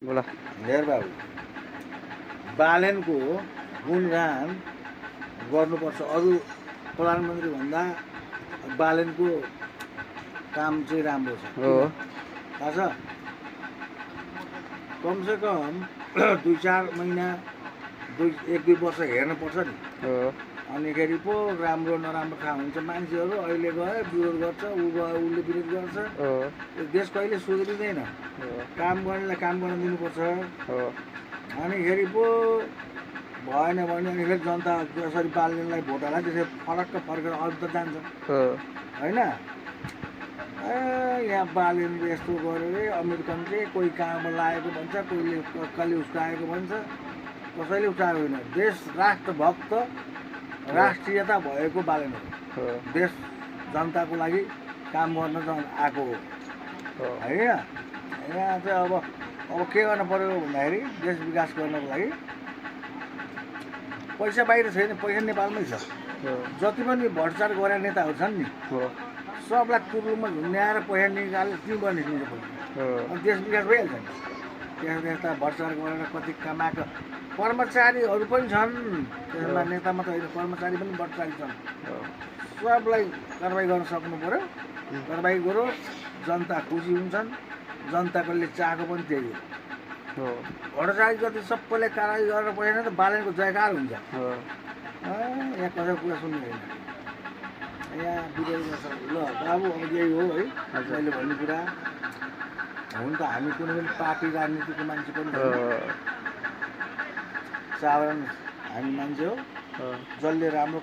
बोला हेर बाबु, बालेनको गुणगान गर्नुपर्छ। अरू प्रधानमन्त्री भन्दा बालेनको काम चाहिँ राम्रो छ। हो थाहा छ, कमसेकम 2-4 महिना 1-2 वर्ष हेर्नुपर्छ नि। हो अनिखेरि पो राम्रो नराम्रो थाहा हुन्छ। मान्छेहरू अहिले गयो विरोध गर्छ, ऊ गयो उसले विरोध गर्छ। हो यो देश कहिले सुध्रिँदैन। हो काम गर्नेलाई काम गर्न दिनुपर्छ। हो अनिखेरि पो भएन भने अनि फेरि जनता जसरी बाल्नेलाई भोट हाल्यो त्यसरी फरक्क फर्केर अरू त जान्छ हो होइन। यहाँ बालेनले यस्तो गर्यो रे, अमेरिकन चाहिँ कोही कहाँमा लागेको भन्छ, कोहीले कसले उस्काएको भन्छ। कसैले उठाएको होइन। देश राष्ट्रभक्त राष्ट्रियता भएको बालेन हो। हो देश जनताको लागि काम गर्न आएको हो हो होइन। यहाँ चाहिँ अब के गर्नु पर्यो भन्दाखेरि देश विकास गर्नको लागि पैसा बाहिर छैन, पैसा नेपालमै छ। हो जति पनि भ्रष्टाचार गर्ने नेताहरू छन् नि, हो सबलाई तुरुङमा झुन्ड्याएर पैसा निकालेर ती गर्ने पैसा। हो अनि देश विकास भइहाल्छ नि। त्यस्ता भ्रष्टाचार गरेर कति कमाएको कर्मचारीहरू पनि छन् त्यसमा। नेता मात्र होइन, कर्मचारी पनि भ्रष्टाचारी छन्। सबलाई कारवाही गर्न सक्नु पऱ्यो। कारवाही गरो, जनता खुसी हुन्छन्। जनताले चाहेको पनि त्यही हो। हो भ्रष्टाचारी जति सबैले कारवाही गरेर पठाएन त बालेनको जयकार हुन्छ। हो यहाँ कसैको कुरा सुन्नु होइन। यहाँ विरोध गर्छ। ल बाबु, अब यही हो है मैले भन्ने कुरा। हुन त हामी कुनै पनि पार्टी राजनीतिको मान्छे पनि हो होइन। साधारण हामी मान्छे हो। हो जसले राम्रो